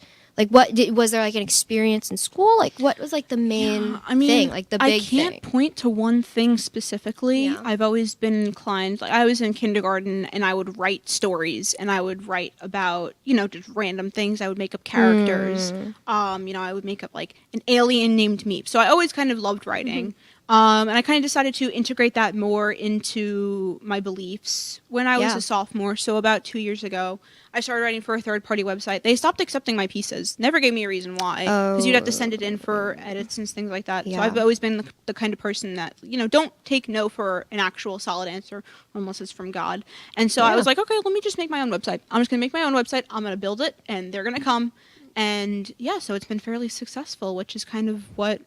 Was there an experience in school? What was the main thing? The big I can't thing? point to one thing specifically. Yeah. I've always been inclined. I was in kindergarten and I would write stories and I would write about just random things. I would make up characters. I would make up an alien named Meep. So I always kind of loved writing. And I kind of decided to integrate that more into my beliefs when I was a sophomore. So about 2 years ago, I started writing for a third-party website. They stopped accepting my pieces. Never gave me a reason why. Because you'd have to send it in for edits and things like that. Yeah. So I've always been the kind of person that, don't take no for an actual solid answer unless it's from God. And so I was like, okay, let me just make my own website. I'm just going to make my own website. I'm going to build it, and they're going to come. And, so it's been fairly successful, which is kind of what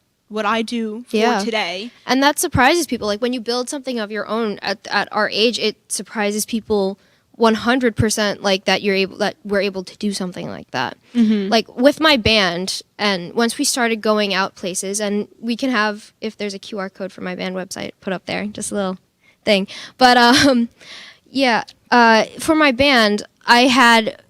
I do for today. And that surprises people. When you build something of your own at our age, it surprises people 100% that we're able to do something like that. With my band, and once we started going out places, and we can have, if there's a QR code for my band website put up there, just a little thing. But for my band, I had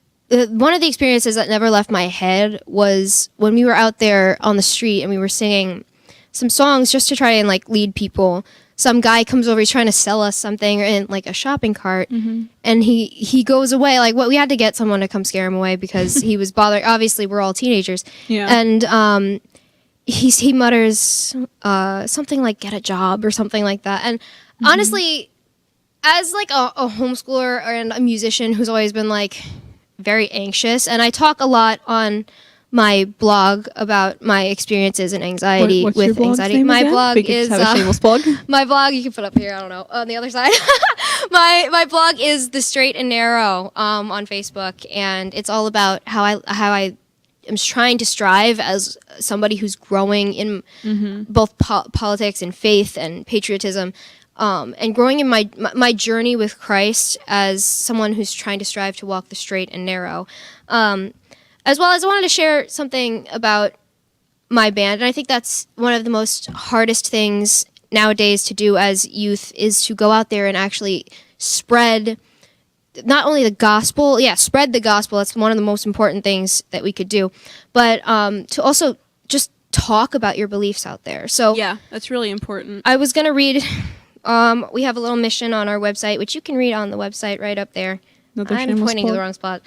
one of the experiences that never left my head was when we were out there on the street and we were singing some songs just to try and like lead people. Some guy comes over, he's trying to sell us something in like a shopping cart, and he goes away. Like, what we had to get someone to come scare him away because he was bothering. Obviously, we're all teenagers, and he mutters something like "get a job" or something like that. And honestly, as like a homeschooler and a musician who's always been like very anxious, and I talk a lot on my blog about my experiences and anxiety What's with your blog's anxiety. name My again? blog We could is just have a shameless plug. my blog. You can put up here. I don't know on the other side. my blog is The Straight and Narrow on Facebook, and it's all about how I am trying to strive as somebody who's growing in both politics and faith and patriotism. And growing in my journey with Christ as someone who's trying to strive to walk the straight and narrow. As well as I wanted to share something about my band, and I think that's one of the most hardest things nowadays to do as youth is to go out there and actually spread not only the gospel, spread the gospel, that's one of the most important things that we could do, but to also just talk about your beliefs out there. So yeah, that's really important. I was going to read, we have a little mission on our website, which you can read on the website right up there. I'm pointing to the wrong spot.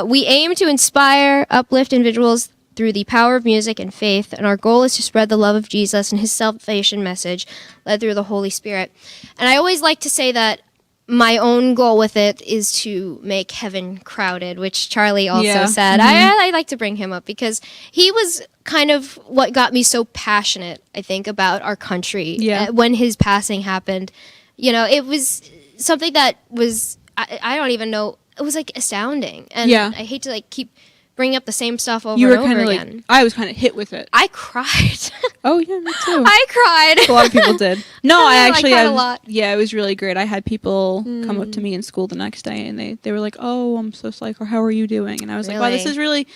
We aim to inspire, uplift individuals through the power of music and faith, and our goal is to spread the love of Jesus and his salvation message led through the Holy Spirit. And I always like to say that my own goal with it is to make heaven crowded, which Charlie also said. I like to bring him up because he was kind of what got me so passionate, I think, about our country when his passing happened. You know, it was something that was, I don't even know, it was like astounding. And I hate to like keep bringing up the same stuff over and over again. Like, I was kind of hit with it. I cried. Oh yeah, me too. I cried. A lot of people did. No, I actually cried a lot. Yeah, it was really great. I had people come up to me in school the next day and they were like, "Oh, I'm so psyched," or "How are you doing?" And I was like, "Wow, this is really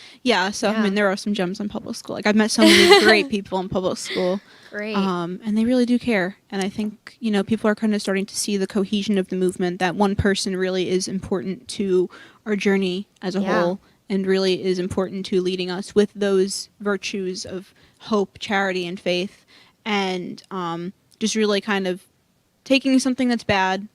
So I mean, there are some gems in public school. Like I've met so many great people in public school. Great. And they really do care. And I think, you know, people are kind of starting to see the cohesion of the movement, that one person really is important to our journey as a whole, and really is important to leading us with those virtues of hope, charity, and faith. And just really kind of taking something that's bad.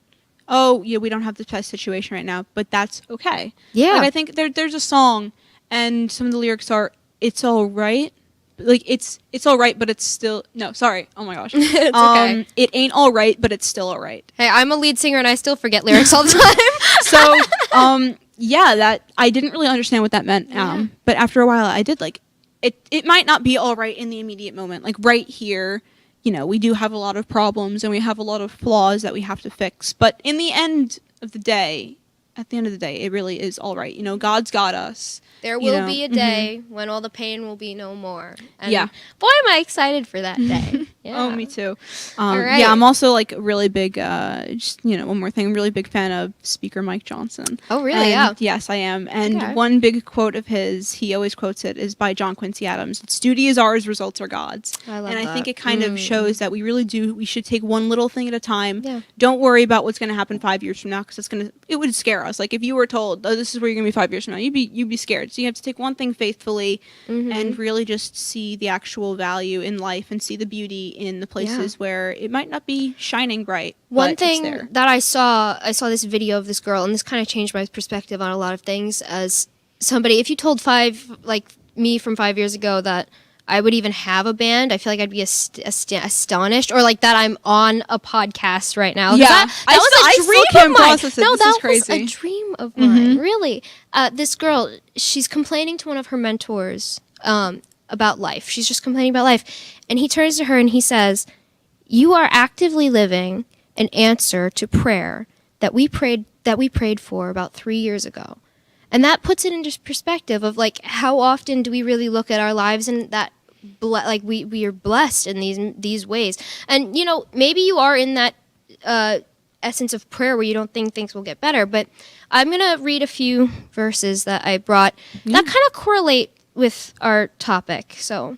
Oh, yeah, we don't have the best situation right now, but that's okay. Yeah. Like I think there's a song, and some of the lyrics are, "It's all right." Like it's all right, but it's still oh my gosh. It's okay. It ain't all right, but it's still all right. Hey, I'm a lead singer and I still forget lyrics all the time. So that I didn't really understand what that meant. But after a while I did. Like it might not be all right in the immediate moment. Like right here, you know, we do have a lot of problems and we have a lot of flaws that we have to fix. But in the end of the day, it really is all right. You know, God's got us. There will be a day when all the pain will be no more. And yeah. Boy, am I excited for that day. Yeah. Oh, me too. All right. Yeah, I'm also like a really big, one more thing, I'm a really big fan of Speaker Mike Johnson. Oh, really? And Yeah. Yes, I am. And one big quote of his, he always quotes it, is by John Quincy Adams. It's "Duty is ours, results are God's." I love and that. I think it kind of shows that we should take one little thing at a time. Yeah. Don't worry about what's going to happen 5 years from now, because it would scare us. Like if you were told, "Oh, this is where you're going to be 5 years from now," you'd be scared. So you have to take one thing faithfully and really just see the actual value in life and see the beauty in the places where it might not be shining bright. One thing that I saw this video of this girl, and this kind of changed my perspective on a lot of things as somebody. If you told me from 5 years ago that I would even have a band, I feel like I'd be astonished, or like that I'm on a podcast right now. Yeah, that was a dream of mine. No, that was a dream of mine. Really, this girl, she's complaining to one of her mentors about life. She's just complaining about life, and he turns to her and he says, "You are actively living an answer to prayer that we prayed for about 3 years ago." And that puts it into perspective of like how often do we really look at our lives and that we are blessed in these ways. And you know, maybe you are in that essence of prayer where you don't think things will get better, but I'm gonna read a few verses that I brought that kind of correlate with our topic. So,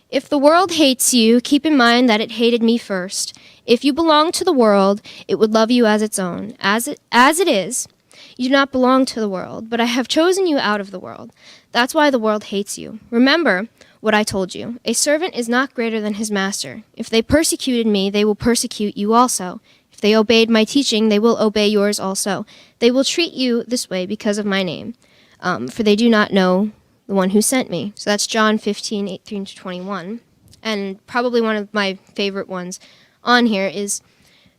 if the world hates you, keep in mind that it hated me first. If you belong to the world, it would love you as its own. As it is, You do not belong to the world, but I have chosen you out of the world. That's why the world hates you. Remember what I told you. A servant is not greater than his master. If they persecuted me, they will persecute you also. If they obeyed my teaching, they will obey yours also. They will treat you this way because of my name, for they do not know the one who sent me. So that's John 15:18-21. And probably one of my favorite ones on here is,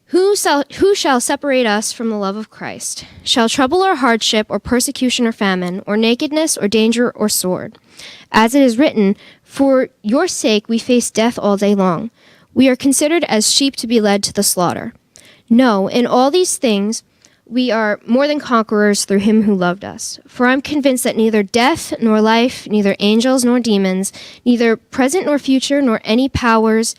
Who shall separate us from the love of Christ? Shall trouble or hardship or persecution or famine or nakedness or danger or sword? As it is written, for your sake we face death all day long. We are considered as sheep to be led to the slaughter. No, in all these things we are more than conquerors through him who loved us. For I'm convinced that neither death nor life, neither angels nor demons, neither present nor future, nor any powers,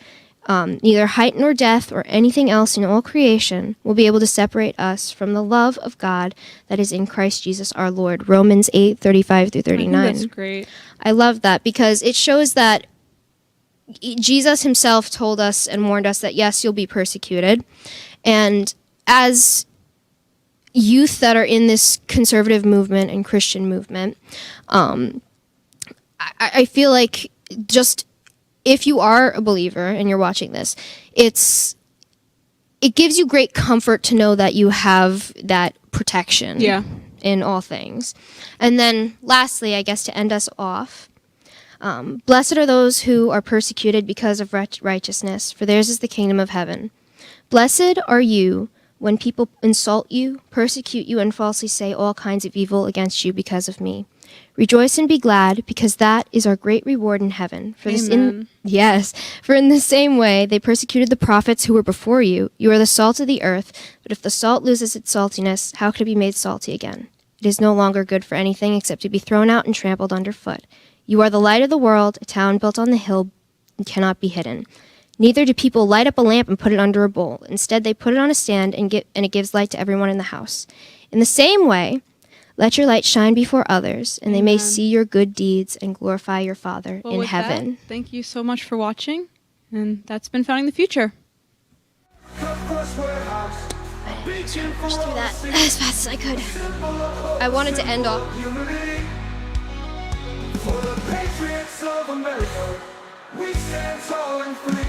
neither height nor depth or anything else in all creation will be able to separate us from the love of God that is in Christ Jesus our Lord. Romans 8:35-39. That's great. I love that because it shows that Jesus himself told us and warned us that, yes, you'll be persecuted. And as youth that are in this conservative movement and Christian movement, I feel like just if you are a believer and you're watching this, it gives you great comfort to know that you have that protection in all things. And then lastly, I guess to end us off, blessed are those who are persecuted because of righteousness, for theirs is the kingdom of heaven. Blessed are you when people insult you, persecute you, and falsely say all kinds of evil against you because of me. Rejoice and be glad, because that is our great reward in heaven. For in the same way they persecuted the prophets who were before you. You are the salt of the earth, but if the salt loses its saltiness, how could it be made salty again? It is no longer good for anything except to be thrown out and trampled underfoot. You are the light of the world, a town built on the hill and cannot be hidden. Neither do people light up a lamp and put it under a bowl. Instead, they put it on a stand, and it gives light to everyone in the house. In the same way, let your light shine before others, and they may see your good deeds and glorify your Father in heaven. That, thank you so much for watching, and that's been Founding the Future. Push through that as fast as I could. I wanted to end off. For the patriots of America, we stand tall and free.